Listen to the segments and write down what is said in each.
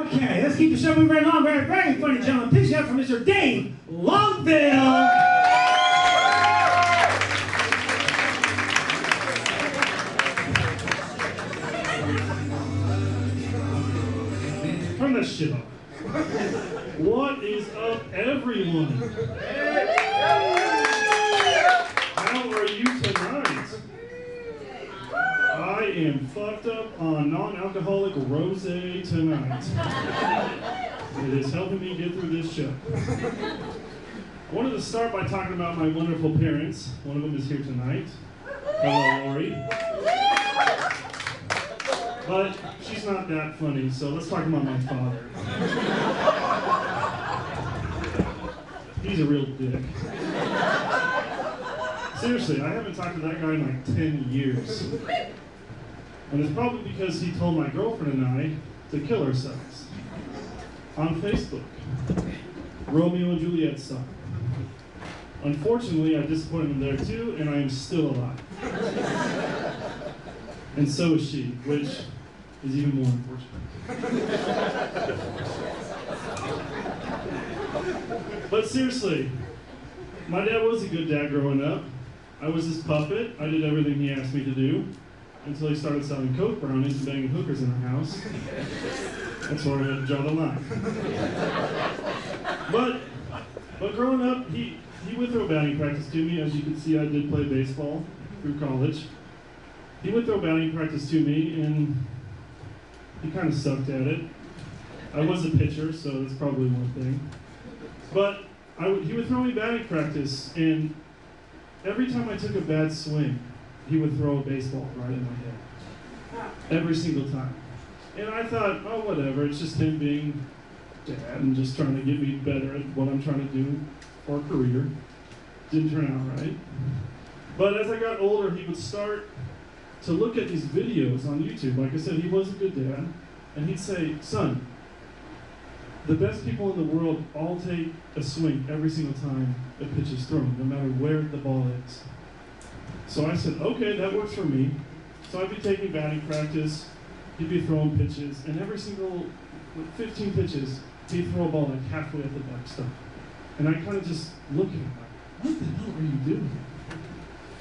Okay, let's keep the show moving right along. Very, very funny, gentlemen. Please shout for Mr. Dave Longville. Turn that shit off. What is up, everyone? How are you tonight? I am fucked up on non-alcoholic rosé tonight. It is helping me get through this show. I wanted to start by talking about my wonderful parents. One of them is here tonight. Hello, Lori. But she's not that funny, so let's talk about my father. He's a real dick. Seriously, I haven't talked to that guy in like 10 years. And it's probably because he told my girlfriend and I to kill ourselves. On Facebook. Romeo and Juliet style. Unfortunately, I disappointed him there too, and I am still alive. And so is she, which is even more unfortunate. But seriously, my dad was a good dad growing up. I was his puppet. I did everything he asked me to do until he started selling Coke brownies and banging hookers in our house. That's where I had to draw the line. But growing up, he would throw batting practice to me. As you can see, I did play baseball through college. He would throw batting practice to me, and he kind of sucked at it. I was a pitcher, so that's probably one thing. But he would throw me batting practice, and every time I took a bad swing, he would throw a baseball right in my head. Every single time. And I thought, oh, whatever, it's just him being dad and just trying to get me better at what I'm trying to do for a career. Didn't turn out right. But as I got older, he would start to look at these videos on YouTube. Like I said, he was a good dad. And he'd say, son, the best people in the world all take a swing every single time a pitch is thrown, no matter where the ball is. So I said, okay, that works for me. So I'd be taking batting practice, he'd be throwing pitches, and every single 15 pitches, he'd throw a ball like halfway at the backstop. And I kind of just look at him like, what the hell are you doing?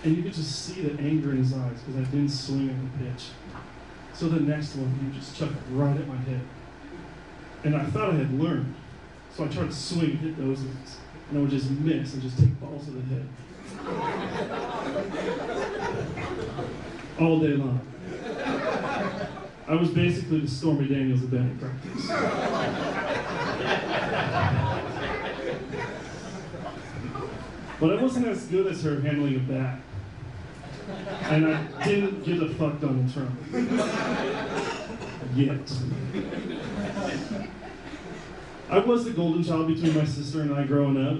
And you could just see the anger in his eyes because I didn't swing at the pitch. So the next one, he would just chuck it right at my head. And I thought I had learned. So I tried to swing and hit those ones. And I would just miss and just take balls to the head. All day long. I was basically the Stormy Daniels of batting practice. But I wasn't as good as her handling a bat. And I didn't get a fuck Donald Trump. Yet. I was the golden child between my sister and I growing up.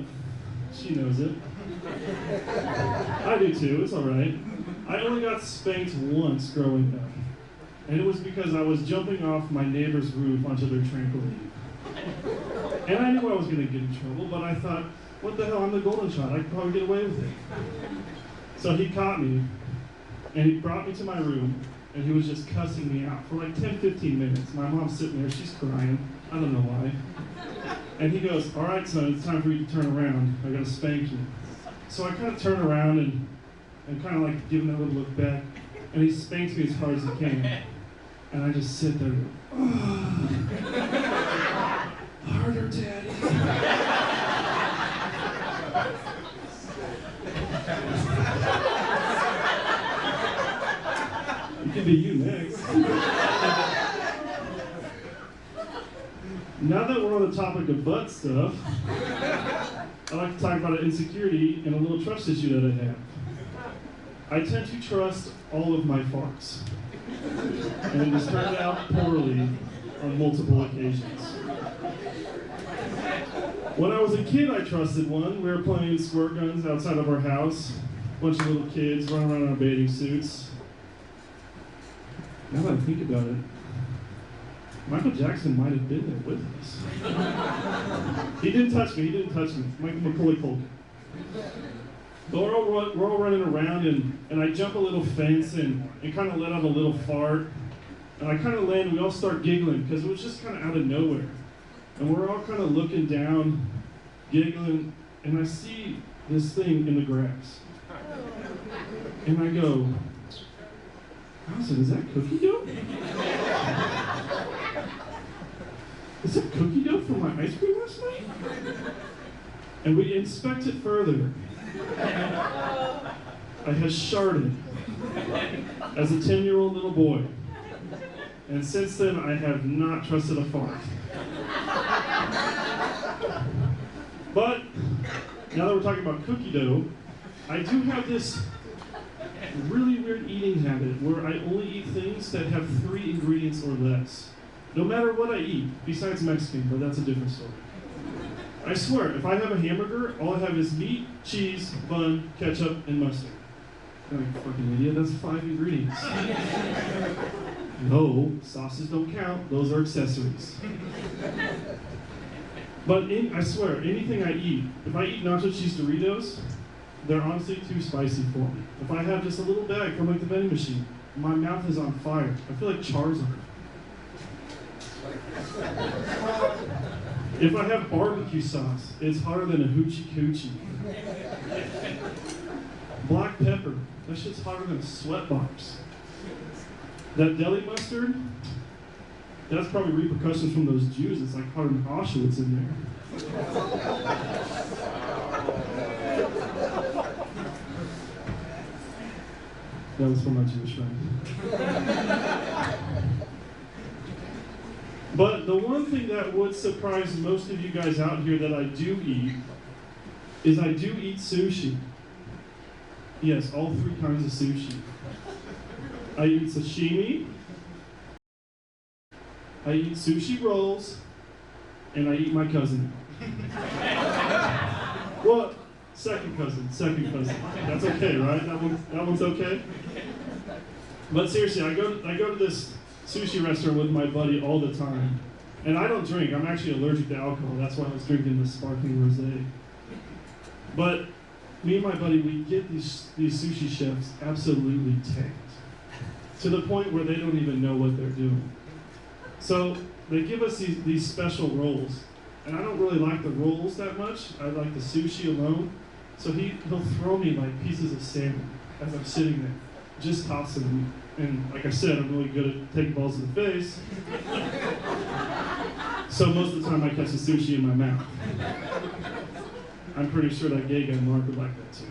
She knows it. I do too, it's alright. I only got spanked once growing up. And it was because I was jumping off my neighbor's roof onto their trampoline. And I knew I was going to get in trouble, but I thought, what the hell, I'm the golden child, I could probably get away with it. So he caught me, and he brought me to my room, and he was just cussing me out for like 10-15 minutes. My mom's sitting there, she's crying, I don't know why. And he goes, all right, son, it's time for you to turn around, I gotta spank you. So I kind of turn around and kind of like give him that little look back, and he spanks me as hard as he can. And I just sit there and go, harder, Daddy. It could be you next. Now that we're on the topic of butt stuff, I'd like to talk about an insecurity and a little trust issue that I have. I tend to trust all of my farts. And it has turned out poorly on multiple occasions. When I was a kid, I trusted one. We were playing squirt guns outside of our house. A bunch of little kids running around in our bathing suits. Now that I think about it, Michael Jackson might have been there with us. He didn't touch me, Michael Macaulay Culkin. But we're all running around, and I jump a little fence and kind of let out a little fart. And I kind of land, and we all start giggling because it was just kind of out of nowhere. And we're all kind of looking down, giggling, and I see this thing in the grass. And I go, Allison, is that cookie dough? Is that cookie dough from my ice cream last night? And we inspect it further. I had sharded as a 10-year-old little boy. And since then, I have not trusted a fart. But, now that we're talking about cookie dough, I do have this really weird eating habit where I only eat things that have 3 ingredients or less. No matter what I eat, besides Mexican, but that's a different story. I swear, if I have a hamburger, all I have is meat, cheese, bun, ketchup, and mustard. I'm like, fucking idiot, that's 5 ingredients. No, sauces don't count, those are accessories. But I swear, anything I eat, if I eat nacho cheese Doritos, they're honestly too spicy for me. If I have just a little bag from like the vending machine, my mouth is on fire. I feel like Charizard. If I have barbecue sauce, it's hotter than a hoochie coochie. Black pepper, that shit's hotter than a sweatbox. That deli mustard, that's probably repercussions from those Jews. It's like hotter than Auschwitz in there. That was for my Jewish friend. But the one thing that would surprise most of you guys out here that I do eat is I do eat sushi. Yes, all 3 kinds of sushi. I eat sashimi, I eat sushi rolls, and I eat my cousin. Well, second cousin. That's okay, right? That one's okay? But seriously, I go to this sushi restaurant with my buddy all the time. And I don't drink. I'm actually allergic to alcohol. That's why I was drinking this sparkling rosé. But me and my buddy, we get these sushi chefs absolutely tanked. To the point where they don't even know what they're doing. So they give us these special rolls. And I don't really like the rolls that much. I like the sushi alone. So he'll throw me like pieces of salmon as I'm sitting there, just tossing them. And like I said, I'm really good at taking balls in the face. So most of the time I catch the sushi in my mouth. I'm pretty sure that gay guy Mark would like that too.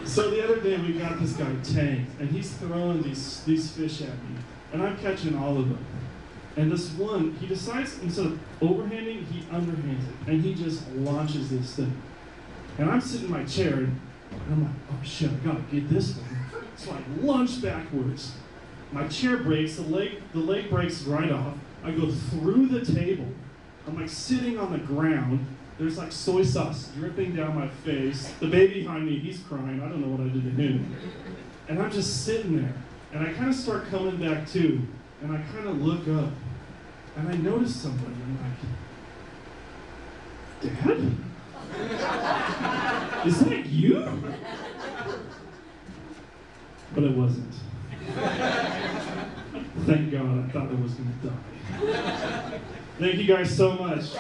So the other day we got this guy tanked, and he's throwing these fish at me, and I'm catching all of them. And this one, he decides, instead of overhanding, he underhands it, and he just launches this thing. And I'm sitting in my chair, and I'm like, oh shit, I gotta get this one. So I lunge backwards. My chair breaks, the leg breaks right off. I go through the table. I'm like sitting on the ground. There's like soy sauce dripping down my face. The baby behind me, he's crying. I don't know what I did to him. And I'm just sitting there. And I kind of start coming back to. And I kind of look up. And I notice somebody. I'm like, Dad? Is that you? But it wasn't. Thank God, I thought I was going to die. Thank you guys so much.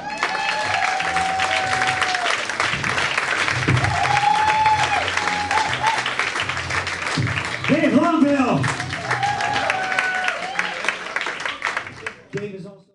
Dave Longville. Dave is also